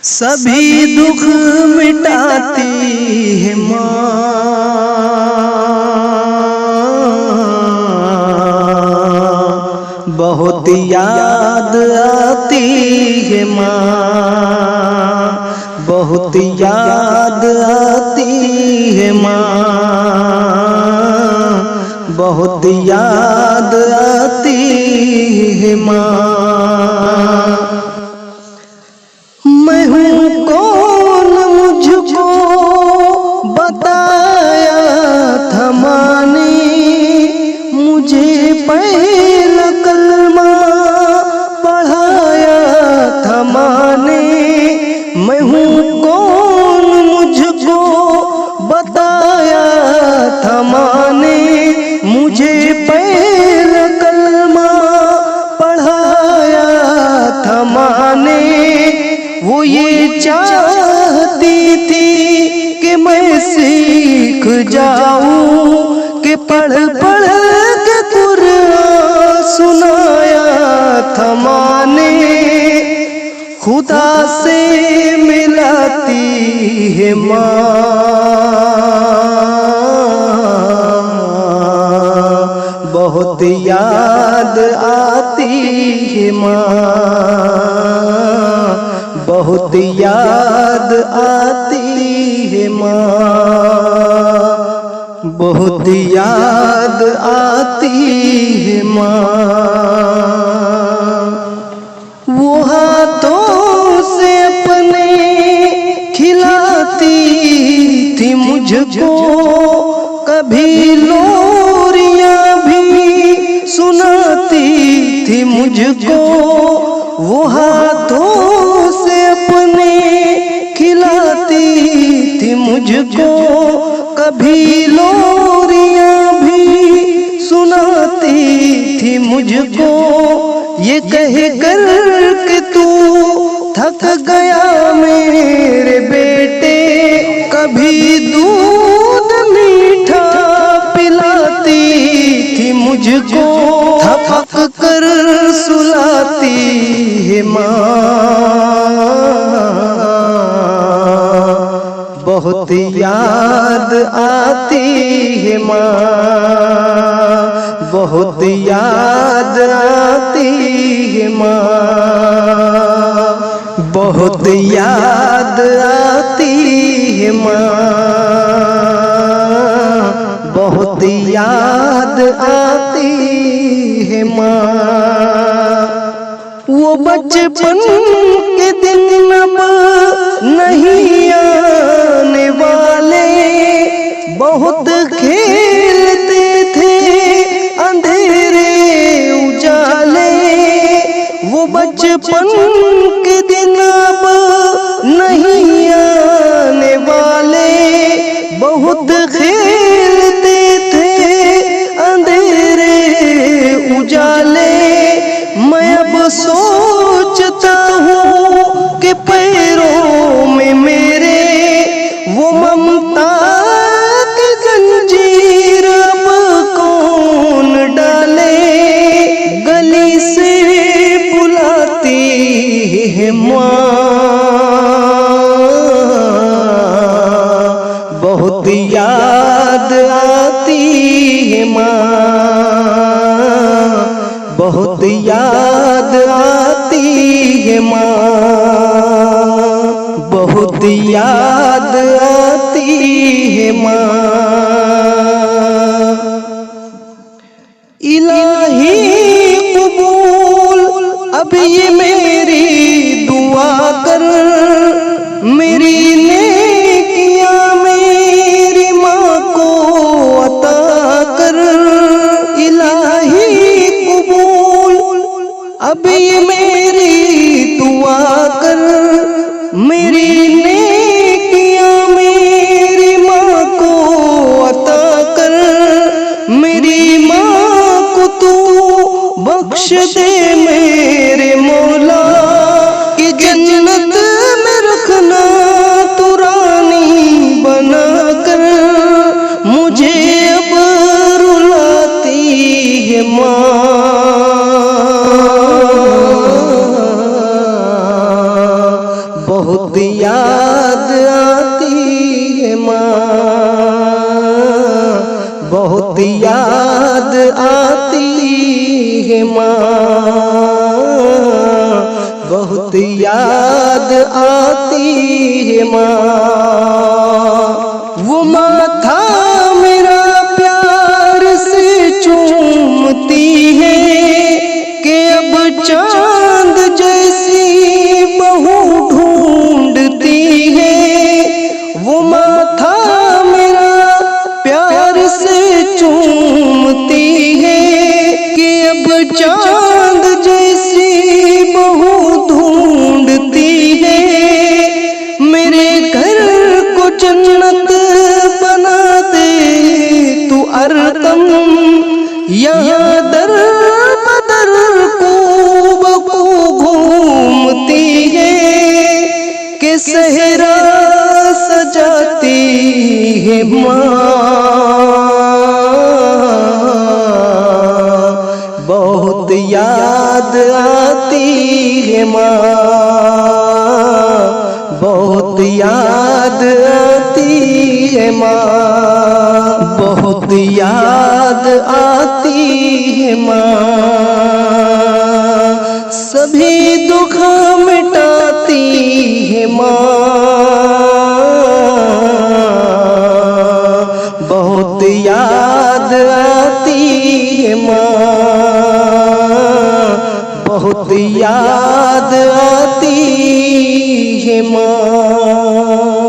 सभी दुख मिटाती है माँ, बहुत याद आती है माँ, बहुत याद आती है माँ, बहुत याद आती है माँ। मैं हूँ कौन मुझको बताया था माँ ने, मुझे पहला कलमा पढ़ाया था माँ ने। मैं हूँ कौन मुझको बताया था माँ ने, मुझे पहला कलमा पढ़ाया था माँ ने। वो ये चाहती थी कि मैं सीख जाऊं, कि पढ़ पढ़ के कुरान सुनाया था माँ ने। खुदा से मिलाती है माँ, बहुत याद आती है माँ, बहुत याद आती है माँ, बहुत याद आती है माँ। वो हाथों से अपने खिलाती थी मुझको, कभी लोरियां भी सुनाती थी मुझको। वो हाथों से अपने खिलाती थी मुझको, कभी लोरियां भी सुनाती थी मुझको। ये कह कर कि तू थक गया मेरे बेटे, कभी दूध मीठा पिलाती थी मुझको। थपक कर सुलाती है माँ, बहुत याद आती है माँ, बहुत याद आती है माँ, बहुत याद आती है माँ, बहुत याद आती है माँ। वो बचपन के दिन अब नहीं आने वाले, बहुत खेलते थे अंधेरे उजाले। वो बचपन के दिन अब नहीं आने वाले, बहुत खेलते थे अंधेरे उजाले। मैं अब सोचता हूँ कि पैरों में मेरे वो ममता की जंजीर अब कौन डाले। गली से बुलाती है माँ, बहुत याद आती है माँ, बहुत याद आती है माँ, बहुत याद आती है माँ। इलाही कबूल अब ये मेरी दुआ कर, मेरी नेकियां मेरी माँ को अता कर। इलाही कबूल अब ये मेरी दुआ कर, मेरी नेकियां मेरी माँ को अता बहुत याद आती है माँ, बहुत याद आती है माँ, बहुत याद आती है माँ। वो माथा मेरा प्यार से चूमती है कि अब चांद जैसी बहू ढूंढती है। वो माथा मेरा प्यार से चूमती है कि अब चांद जैसी बहू ढूंढती है। मेरे घर को जन्नत बना दे तू अरकम, यहाँ दर बदर को घूमती है कि सहरा सजाती है माँ। बहुत याद आती है माँ, बहुत याद आती है माँ, बहुत याद आती है माँ। सभी दुख मिटाती है माँ, बहुत याद आती है माँ, बहुत याद आती है माँ।